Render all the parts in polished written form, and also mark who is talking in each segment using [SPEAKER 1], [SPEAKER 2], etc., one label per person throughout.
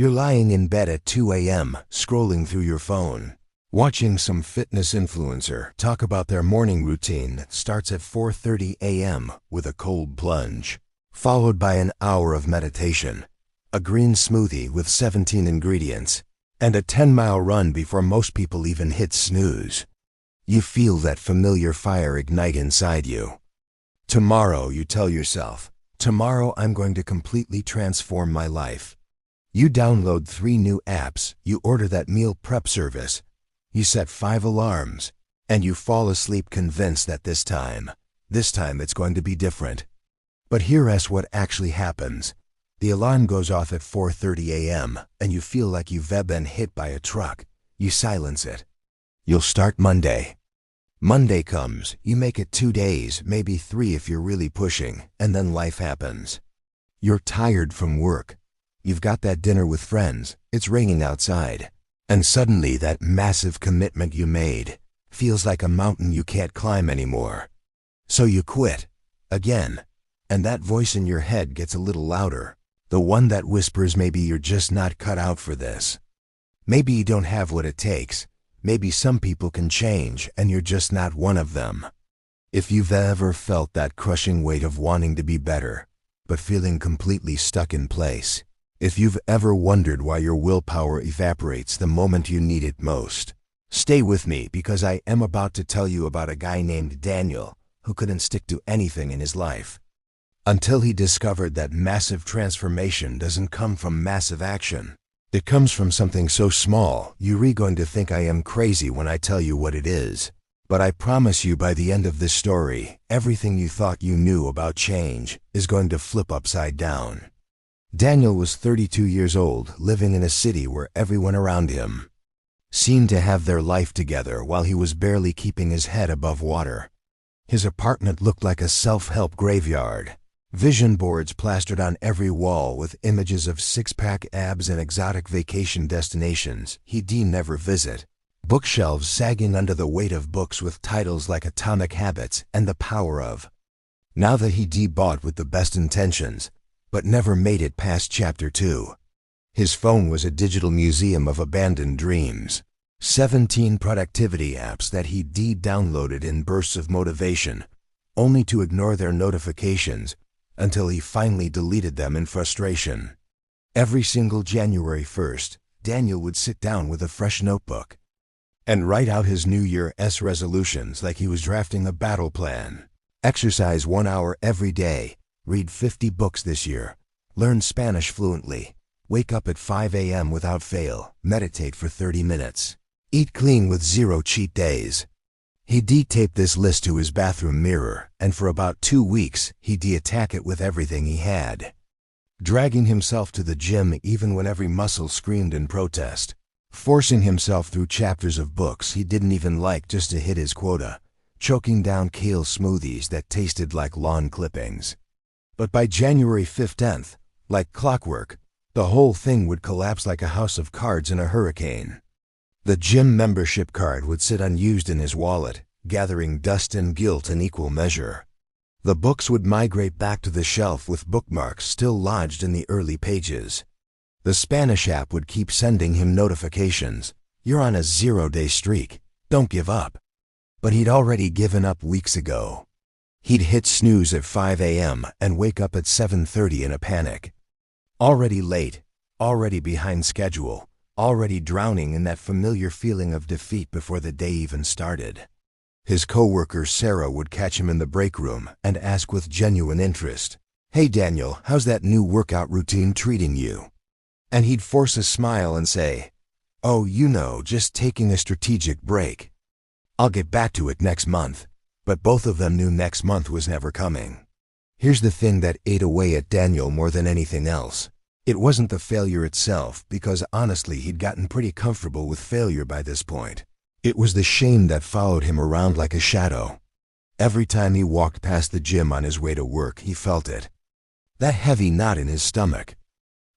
[SPEAKER 1] You're lying in bed at 2 a.m., scrolling through your phone, watching some fitness influencer talk about their morning routine that starts at 4:30 a.m. with a cold plunge, followed by an hour of meditation, a green smoothie with 17 ingredients, and a 10-mile run before most people even hit snooze. You feel that familiar fire ignite inside you. Tomorrow, you tell yourself, tomorrow I'm going to completely transform my life. You download 3 new apps, you order that meal prep service, you set 5 alarms, and you fall asleep convinced that this time it's going to be different. But here's what actually happens. The alarm goes off at 4:30 a.m. and you feel like you've been hit by a truck. You silence it. You'll start Monday. Monday comes, you make it 2 days, maybe 3 if you're really pushing, and then life happens. You're tired from work. You've got that dinner with friends, it's raining outside, and suddenly that massive commitment you made feels like a mountain you can't climb anymore. So you quit, again, and that voice in your head gets a little louder, the one that whispers maybe you're just not cut out for this. Maybe you don't have what it takes, maybe some people can change and you're just not one of them. If you've ever felt that crushing weight of wanting to be better, but feeling completely stuck in place, if you've ever wondered why your willpower evaporates the moment you need it most, stay with me because I am about to tell you about a guy named Daniel who couldn't stick to anything in his life until he discovered that massive transformation doesn't come from massive action. It comes from something so small, you're going to think I am crazy when I tell you what it is. But I promise you by the end of this story, everything you thought you knew about change is going to flip upside down. Daniel was 32 years old, living in a city where everyone around him seemed to have their life together while he was barely keeping his head above water. His apartment looked like a self-help graveyard. Vision boards plastered on every wall with images of six-pack abs and exotic vacation destinations he'd never visit. Bookshelves sagging under the weight of books with titles like TinyHabits and The Power of. Now that he'd bought with the best intentions, but never made it past chapter 2. His phone was a digital museum of abandoned dreams. 17 productivity apps that he'd downloaded in bursts of motivation, only to ignore their notifications until he finally deleted them in frustration. Every single January 1st, Daniel would sit down with a fresh notebook and write out his New Year's resolutions like he was drafting a battle plan. Exercise 1 hour every day, read 50 books this year, learn Spanish fluently, wake up at 5 a.m. without fail, meditate for 30 minutes, eat clean with 0 cheat days. He'd tape this list to his bathroom mirror, and for about 2 weeks, he'd attack it with everything he had. Dragging himself to the gym even when every muscle screamed in protest. Forcing himself through chapters of books he didn't even like just to hit his quota. Choking down kale smoothies that tasted like lawn clippings. But by January 15th, like clockwork, the whole thing would collapse like a house of cards in a hurricane. The gym membership card would sit unused in his wallet, gathering dust and guilt in equal measure. The books would migrate back to the shelf with bookmarks still lodged in the early pages. The Spanish app would keep sending him notifications. You're on a 0-day streak. Don't give up. But he'd already given up weeks ago. He'd hit snooze at 5 a.m. and wake up at 7:30 in a panic. Already late, already behind schedule, already drowning in that familiar feeling of defeat before the day even started. His coworker Sarah would catch him in the break room and ask with genuine interest, "Hey Daniel, how's that new workout routine treating you?" And he'd force a smile and say, "Oh, just taking a strategic break. I'll get back to it next month." But both of them knew next month was never coming. Here's the thing that ate away at Daniel more than anything else. It wasn't the failure itself, because honestly he'd gotten pretty comfortable with failure by this point. It was the shame that followed him around like a shadow. Every time he walked past the gym on his way to work, he felt it. That heavy knot in his stomach.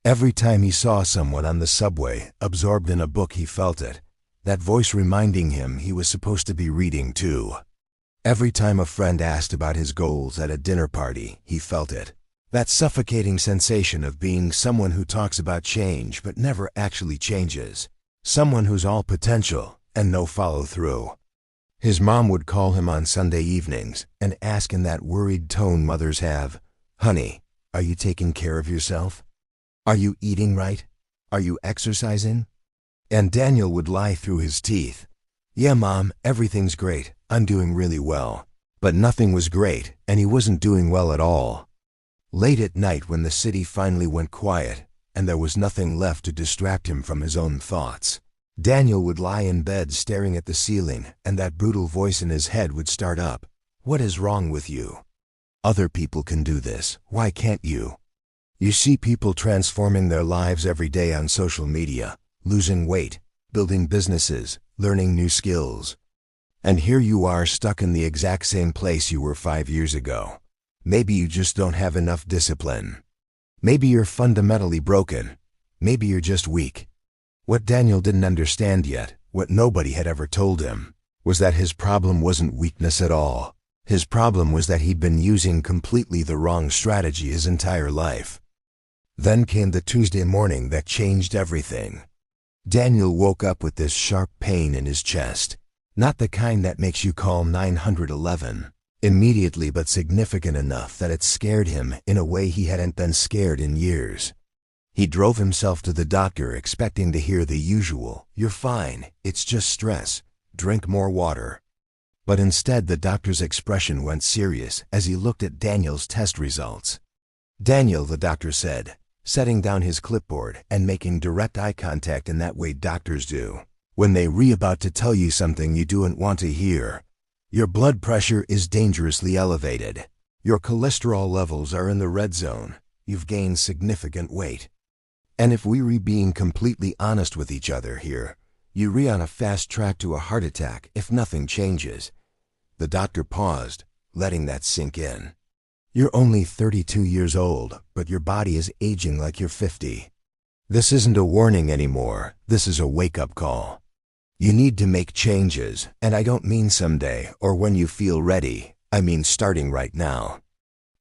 [SPEAKER 1] Every time he saw someone on the subway, absorbed in a book, he felt it. That voice reminding him he was supposed to be reading too. Every time a friend asked about his goals at a dinner party, he felt it. That suffocating sensation of being someone who talks about change but never actually changes. Someone who's all potential and no follow-through. His mom would call him on Sunday evenings and ask in that worried tone mothers have, "Honey, are you taking care of yourself? Are you eating right? Are you exercising?" And Daniel would lie through his teeth. "Yeah, Mom, everything's great. I'm doing really well." But nothing was great, and he wasn't doing well at all. Late at night when the city finally went quiet, and there was nothing left to distract him from his own thoughts, Daniel would lie in bed staring at the ceiling, and that brutal voice in his head would start up. "What is wrong with you? Other people can do this. Why can't you? You see people transforming their lives every day on social media, losing weight, building businesses, learning new skills. And here you are stuck in the exact same place you were 5 years ago. Maybe you just don't have enough discipline. Maybe you're fundamentally broken. Maybe you're just weak." What Daniel didn't understand yet, what nobody had ever told him, was that his problem wasn't weakness at all. His problem was that he'd been using completely the wrong strategy his entire life. Then came the Tuesday morning that changed everything. Daniel woke up with this sharp pain in his chest, not the kind that makes you call 911. Immediately but significant enough that it scared him in a way he hadn't been scared in years. He drove himself to the doctor expecting to hear the usual, "You're fine, it's just stress, drink more water." But instead the doctor's expression went serious as he looked at Daniel's test results. "Daniel," the doctor said, setting down his clipboard and making direct eye contact in that way doctors do, when they about to tell you something you don't want to hear. "Your blood pressure is dangerously elevated. Your cholesterol levels are in the red zone. You've gained significant weight. And if we're being completely honest with each other here, you're on a fast track to a heart attack if nothing changes." The doctor paused, letting that sink in. "You're only 32 years old, but your body is aging like you're 50. This isn't a warning anymore. This is a wake-up call. You need to make changes, and I don't mean someday or when you feel ready. I mean starting right now."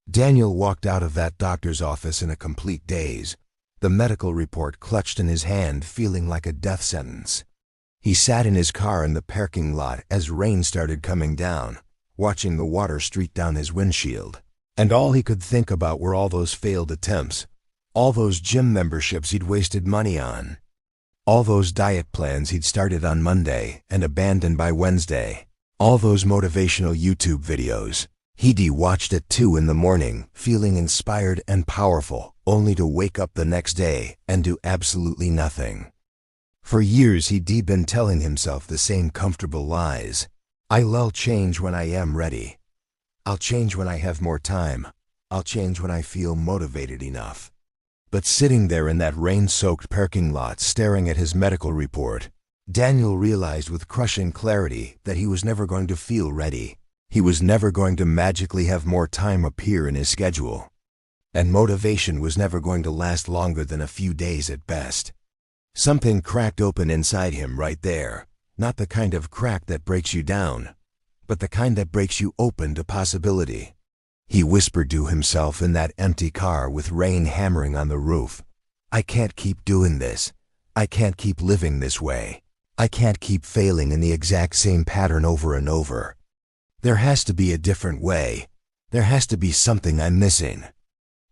[SPEAKER 1] Daniel walked out of that doctor's office in a complete daze, the medical report clutched in his hand, feeling like a death sentence. He sat in his car in the parking lot as rain started coming down, watching the water streak down his windshield. And all he could think about were all those failed attempts, all those gym memberships he'd wasted money on, all those diet plans he'd started on Monday and abandoned by Wednesday, all those motivational YouTube videos he'd watched at 2 in the morning, feeling inspired and powerful, only to wake up the next day and do absolutely nothing. For years he'd been telling himself the same comfortable lies. "I'll change when I am ready. I'll change when I have more time. I'll change when I feel motivated enough." But sitting there in that rain-soaked parking lot staring at his medical report, Daniel realized with crushing clarity that he was never going to feel ready. He was never going to magically have more time appear in his schedule. And motivation was never going to last longer than a few days at best. Something cracked open inside him right there, not the kind of crack that breaks you down, but the kind that breaks you open to possibility. He whispered to himself in that empty car with rain hammering on the roof, "I can't keep doing this. I can't keep living this way. I can't keep failing in the exact same pattern over and over. There has to be a different way. There has to be something I'm missing."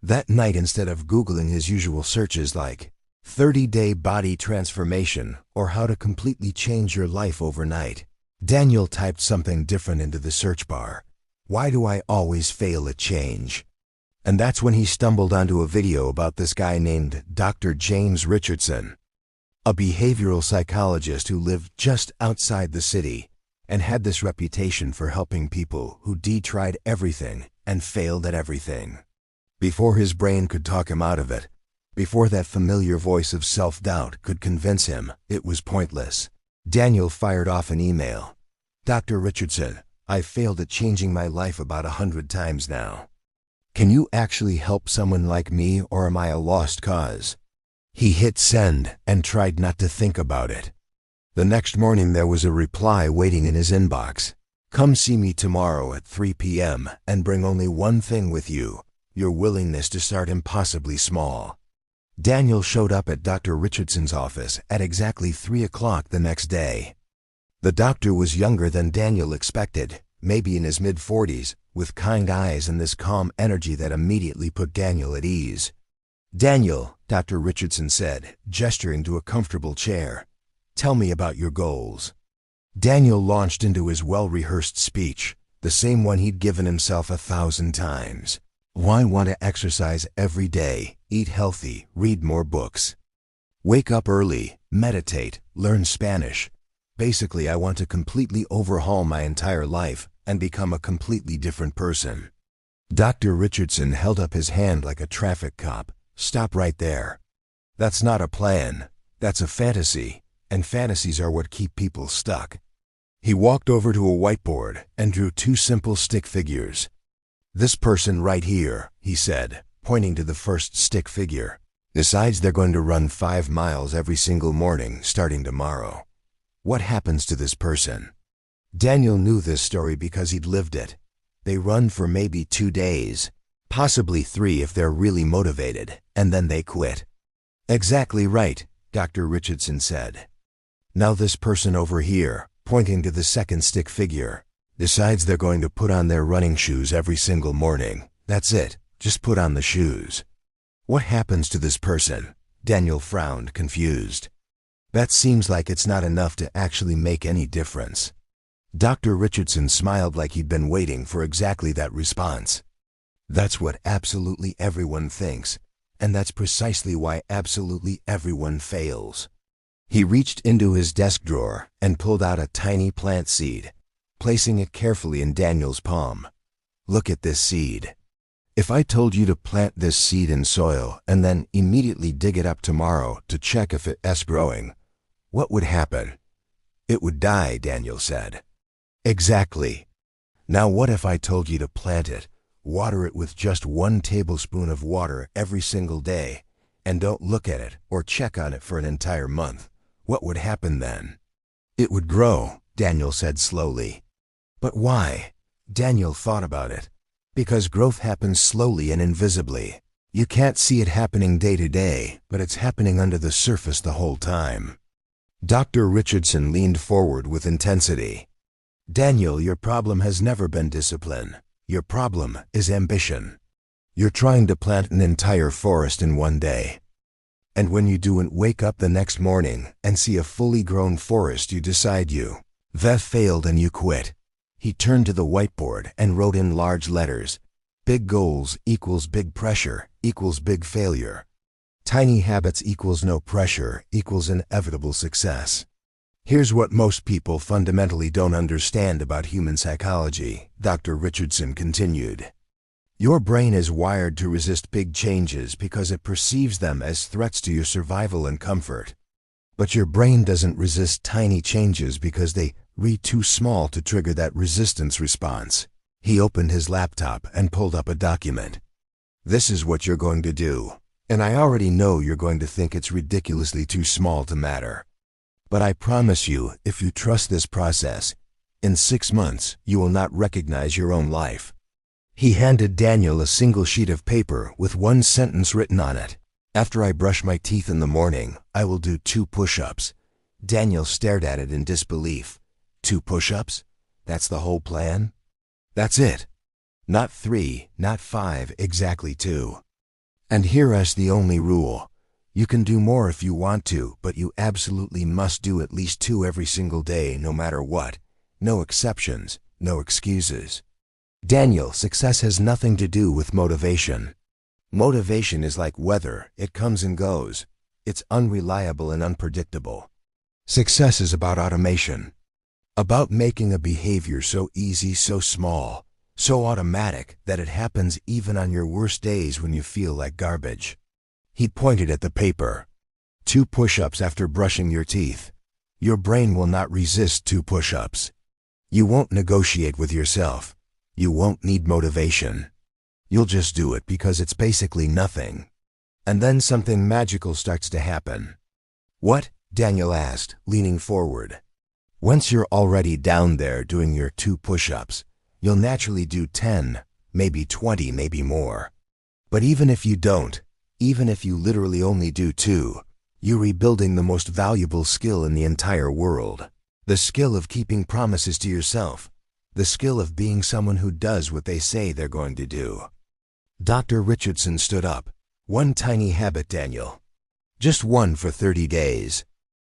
[SPEAKER 1] That night, instead of Googling his usual searches like 30-day body transformation or how to completely change your life overnight, Daniel typed something different into the search bar. "Why do I always fail at change?" And that's when he stumbled onto a video about this guy named Dr. James Richardson, a behavioral psychologist who lived just outside the city and had this reputation for helping people who tried everything and failed at everything. Before his brain could talk him out of it, before that familiar voice of self-doubt could convince him it was pointless, Daniel fired off an email. "Dr. Richardson, I've failed at changing my life about 100 times now. Can you actually help someone like me, or am I a lost cause?" He hit send and tried not to think about it. The next morning there was a reply waiting in his inbox. "Come see me tomorrow at 3 p.m. and bring only one thing with you, your willingness to start impossibly small. Daniel showed up at Dr. Richardson's office at exactly 3 o'clock the next day. The doctor was younger than Daniel expected, maybe in his mid-40s, with kind eyes and this calm energy that immediately put Daniel at ease. "Daniel," Dr. Richardson said, gesturing to a comfortable chair, "tell me about your goals." Daniel launched into his well-rehearsed speech, the same one he'd given himself 1,000 times. "Why want to exercise every day, eat healthy, read more books, wake up early, meditate, learn Spanish. Basically, I want to completely overhaul my entire life and become a completely different person." Dr. Richardson held up his hand like a traffic cop. "Stop right there. That's not a plan. That's a fantasy, and fantasies are what keep people stuck." He walked over to a whiteboard and drew 2 simple stick figures. "This person right here," he said, pointing to the first stick figure, "decides they're going to run 5 miles every single morning starting tomorrow. What happens to this person?" Daniel knew this story because he'd lived it. They run for maybe 2 days, possibly 3 if they're really motivated, and then they quit. "Exactly right," Dr. Richardson said. "Now this person over here," pointing to the second stick figure, "decides they're going to put on their running shoes every single morning. That's it, just put on the shoes. What happens to this person?" Daniel frowned, confused. "That seems like it's not enough to actually make any difference." Dr. Richardson smiled like he'd been waiting for exactly that response. "That's what absolutely everyone thinks, and that's precisely why absolutely everyone fails." He reached into his desk drawer and pulled out a tiny plant seed, placing it carefully in Daniel's palm. "Look at this seed. If I told you to plant this seed in soil and then immediately dig it up tomorrow to check if it's growing, what would happen?" "It would die," Daniel said. "Exactly. Now what if I told you to plant it, water it with just 1 tablespoon of water every single day, and don't look at it or check on it for an entire month? What would happen then?" "It would grow," Daniel said slowly. "But why?" Daniel thought about it. "Because growth happens slowly and invisibly. You can't see it happening day to day, but it's happening under the surface the whole time." Dr. Richardson leaned forward with intensity. "Daniel, your problem has never been discipline. Your problem is ambition. You're trying to plant an entire forest in 1 day. And when you do and wake up the next morning and see a fully grown forest, you decide that failed and you quit." He turned to the whiteboard and wrote in large letters, "Big goals equals big pressure equals big failure. Tiny habits equals no pressure equals inevitable success." "Here's what most people fundamentally don't understand about human psychology," Dr. Richardson continued. "Your brain is wired to resist big changes because it perceives them as threats to your survival and comfort. But your brain doesn't resist tiny changes because they read too small to trigger that resistance response." He opened his laptop and pulled up a document. "This is what you're going to do, and I already know you're going to think it's ridiculously too small to matter. But I promise you, if you trust this process, in 6 months you will not recognize your own life." He handed Daniel a single sheet of paper with 1 sentence written on it. "After I brush my teeth in the morning, I will do 2 push-ups." Daniel stared at it in disbelief. 2 push-ups? That's the whole plan? That's it. Not 3, not 5, exactly 2. "And here is the only rule. You can do more if you want to, but you absolutely must do at least 2 every single day, no matter what. No exceptions, no excuses." "Daniel, success has nothing to do with motivation. Motivation is like weather, it comes and goes. It's unreliable and unpredictable. Success is about automation. About making a behavior so easy, so small, so automatic that it happens even on your worst days when you feel like garbage." He pointed at the paper. 2 push-ups after brushing your teeth. Your brain will not resist 2 push-ups. You won't negotiate with yourself. You won't need motivation. You'll just do it because it's basically nothing. And then something magical starts to happen. "What?" Daniel asked, leaning forward. "Once you're already down there doing your 2 push-ups, you'll naturally do 10, maybe 20, maybe more. But even if you don't, even if you literally only do 2, you're rebuilding the most valuable skill in the entire world. The skill of keeping promises to yourself. The skill of being someone who does what they say they're going to do. Dr. Richardson stood up. One tiny habit, Daniel. Just one for 30 days.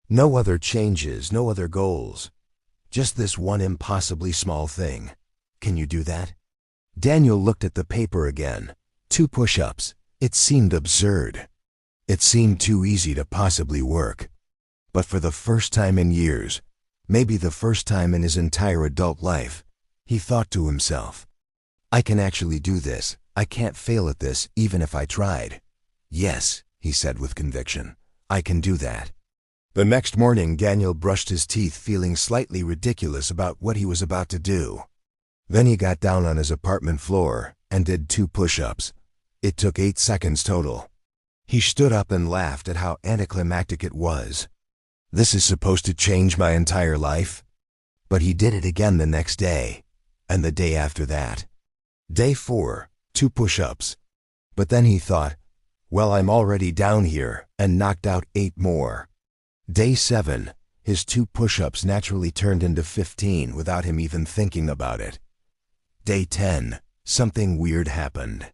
[SPEAKER 1] No other changes, no other goals. Just this one impossibly small thing. Can you do that? Daniel looked at the paper again. 2 push-ups. It seemed absurd. It seemed too easy to possibly work. But for the first time in years, maybe the first time in his entire adult life, he thought to himself, I can actually do this. I can't fail at this even if I tried. Yes, he said with conviction, I can do that. The next morning, Daniel brushed his teeth feeling slightly ridiculous about what he was about to do. Then he got down on his apartment floor and did 2 push-ups. It took 8 seconds total. He stood up and laughed at how anticlimactic it was. This is supposed to change my entire life? But he did it again the next day, and the day after that. Day 4, 2 push-ups. But then he thought, well, I'm already down here, and knocked out 8 more. Day 7, his 2 push-ups naturally turned into 15 without him even thinking about it. Day 10, something weird happened.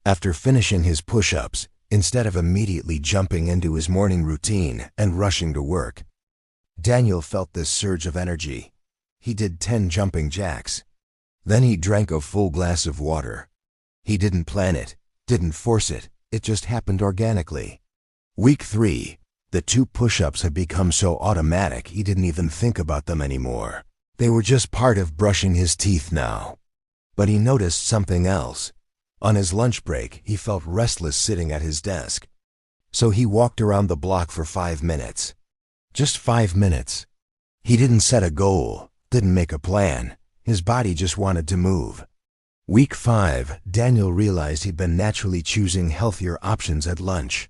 [SPEAKER 1] After finishing his push-ups, instead of immediately jumping into his morning routine and rushing to work, Daniel felt this surge of energy. He did 10 jumping jacks. Then he drank a full glass of water. He didn't plan it, didn't force it, it just happened organically. Week 3, the 2 push-ups had become so automatic he didn't even think about them anymore. They were just part of brushing his teeth now. But he noticed something else. On his lunch break, he felt restless sitting at his desk. So he walked around the block for 5 minutes. Just 5 minutes. He didn't set a goal, didn't make a plan. His body just wanted to move. Week 5, Daniel realized he'd been naturally choosing healthier options at lunch.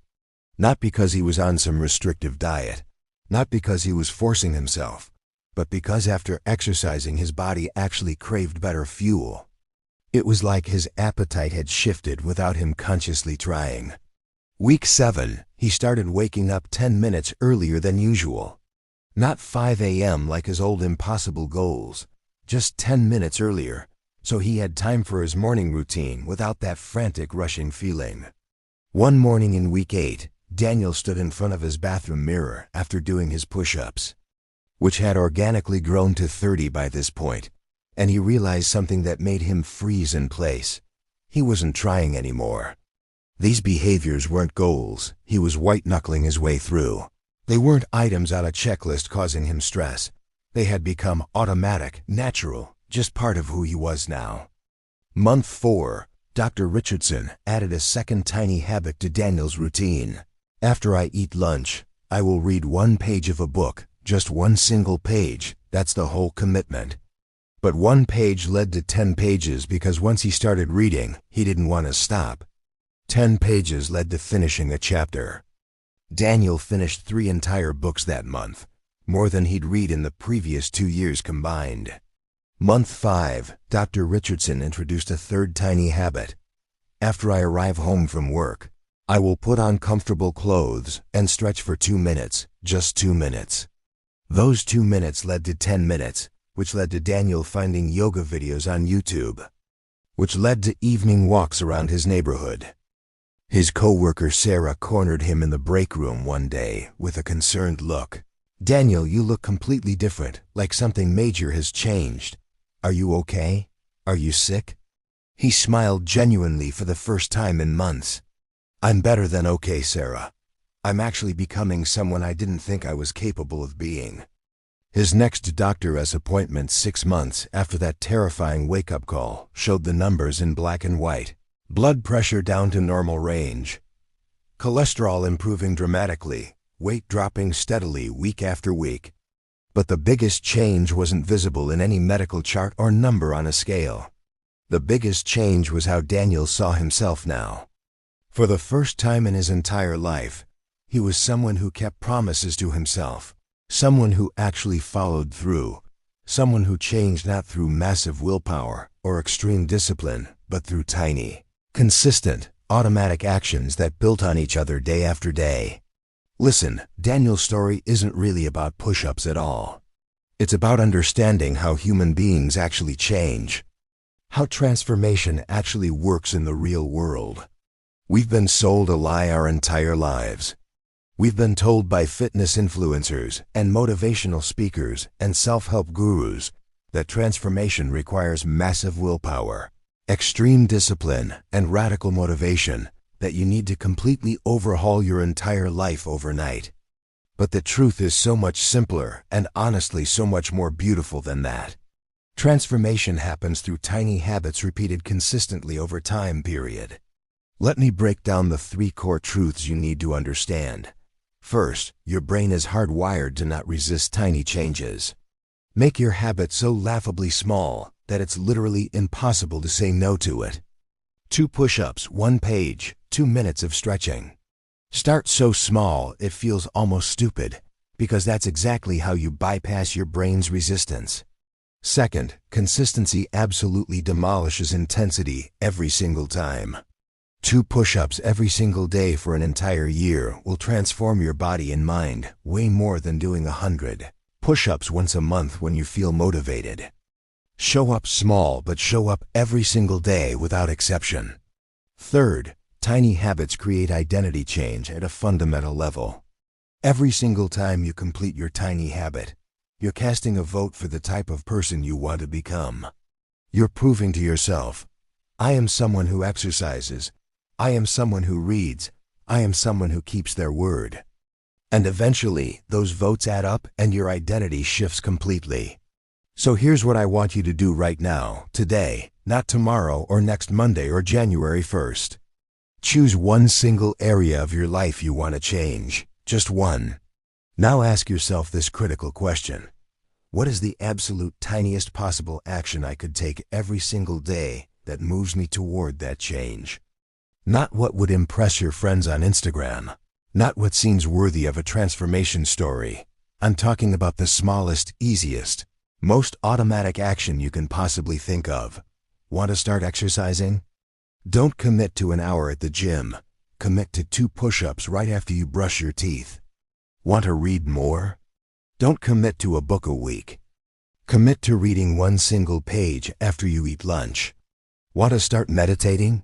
[SPEAKER 1] Not because he was on some restrictive diet, not because he was forcing himself, but because after exercising his body actually craved better fuel. It was like his appetite had shifted without him consciously trying. Week 7, he started waking up 10 minutes earlier than usual. Not 5 a.m. like his old impossible goals, just 10 minutes earlier, so he had time for his morning routine without that frantic rushing feeling. One morning in week 8, Daniel stood in front of his bathroom mirror after doing his push-ups, which had organically grown to 30 by this point, and he realized something that made him freeze in place. He wasn't trying anymore. These behaviors weren't goals he was white-knuckling his way through. They weren't items on a checklist causing him stress. They had become automatic, natural, just part of who he was now. Month 4, Dr. Richardson added a second tiny habit to Daniel's routine. After I eat lunch, I will read 1 page of a book, just 1 single page. That's the whole commitment. But 1 page led to 10 pages because once he started reading, he didn't want to stop. 10 pages led to finishing a chapter. Daniel finished 3 entire books that month, more than he'd read in the previous 2 years combined. Month 5, Dr. Richardson introduced a 3rd tiny habit. After I arrive home from work, I will put on comfortable clothes and stretch for 2 minutes, just 2 minutes. Those 2 minutes led to 10 minutes, which led to Daniel finding yoga videos on YouTube, which led to evening walks around his neighborhood. His coworker Sarah cornered him in the break room one day with a concerned look. Daniel, you look completely different, like something major has changed. Are you okay? Are you sick? He smiled genuinely for the first time in months. I'm better than okay, Sarah. I'm actually becoming someone I didn't think I was capable of being. His next doctor's appointment 6 months after that terrifying wake-up call showed the numbers in black and white. Blood pressure down to normal range. Cholesterol improving dramatically, weight dropping steadily week after week. But the biggest change wasn't visible in any medical chart or number on a scale. The biggest change was how Daniel saw himself now. For the first time in his entire life, he was someone who kept promises to himself. Someone who actually followed through. Someone who changed not through massive willpower or extreme discipline, but through tiny, consistent, automatic actions that built on each other day after day. Listen, Daniel's story isn't really about push-ups at all. It's about understanding how human beings actually change, how transformation actually works in the real world. We've been sold a lie our entire lives. We've been told by fitness influencers and motivational speakers and self-help gurus that transformation requires massive willpower, extreme discipline, and radical motivation, that you need to completely overhaul your entire life overnight. But the truth is so much simpler and honestly so much more beautiful than that. Transformation happens through tiny habits repeated consistently over time, period. Let me break down the 3 core truths you need to understand. First, your brain is hardwired to not resist tiny changes. Make your habit so laughably small that it's literally impossible to say no to it. 2 push-ups, 1 page, 2 minutes of stretching. Start so small it feels almost stupid, because that's exactly how you bypass your brain's resistance. Second, consistency absolutely demolishes intensity every single time. 2 push-ups every single day for an entire year will transform your body and mind way more than doing 100 push-ups once a month when you feel motivated. Show up small, but show up every single day without exception. Third, tiny habits create identity change at a fundamental level. Every single time you complete your tiny habit, you're casting a vote for the type of person you want to become. You're proving to yourself, I am someone who exercises, I am someone who reads, I am someone who keeps their word. And eventually, those votes add up and your identity shifts completely. So here's what I want you to do right now, today, not tomorrow or next Monday or January 1st. Choose one single area of your life you want to change, just one. Now ask yourself this critical question. What is the absolute tiniest possible action I could take every single day that moves me toward that change? Not what would impress your friends on Instagram. Not what seems worthy of a transformation story. I'm talking about the smallest, easiest, most automatic action you can possibly think of. Want to start exercising? Don't commit to an hour at the gym. Commit to 2 push-ups right after you brush your teeth. Want to read more? Don't commit to a book a week. Commit to reading 1 single page after you eat lunch. Want to start meditating?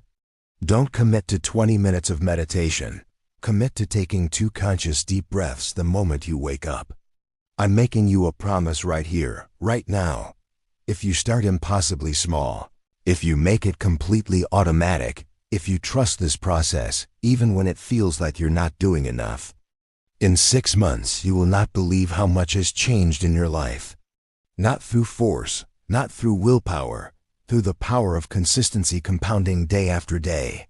[SPEAKER 1] Don't commit to 20 minutes of meditation. Commit to taking 2 conscious deep breaths the moment you wake up. I'm making you a promise right here, right now. If you start impossibly small, if you make it completely automatic, if you trust this process, even when it feels like you're not doing enough, in 6 months you will not believe how much has changed in your life. Not through force, not through willpower, through the power of consistency compounding day after day.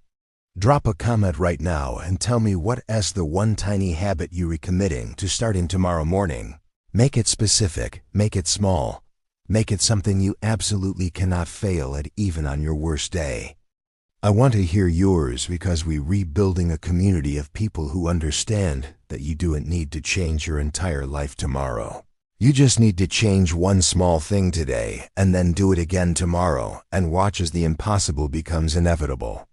[SPEAKER 1] Drop a comment right now and tell me what's the one tiny habit you're recommitting to starting tomorrow morning. Make it specific, make it small. Make it something you absolutely cannot fail at even on your worst day. I want to hear yours because we're rebuilding a community of people who understand that you don't need to change your entire life tomorrow. You just need to change one small thing today and then do it again tomorrow and watch as the impossible becomes inevitable.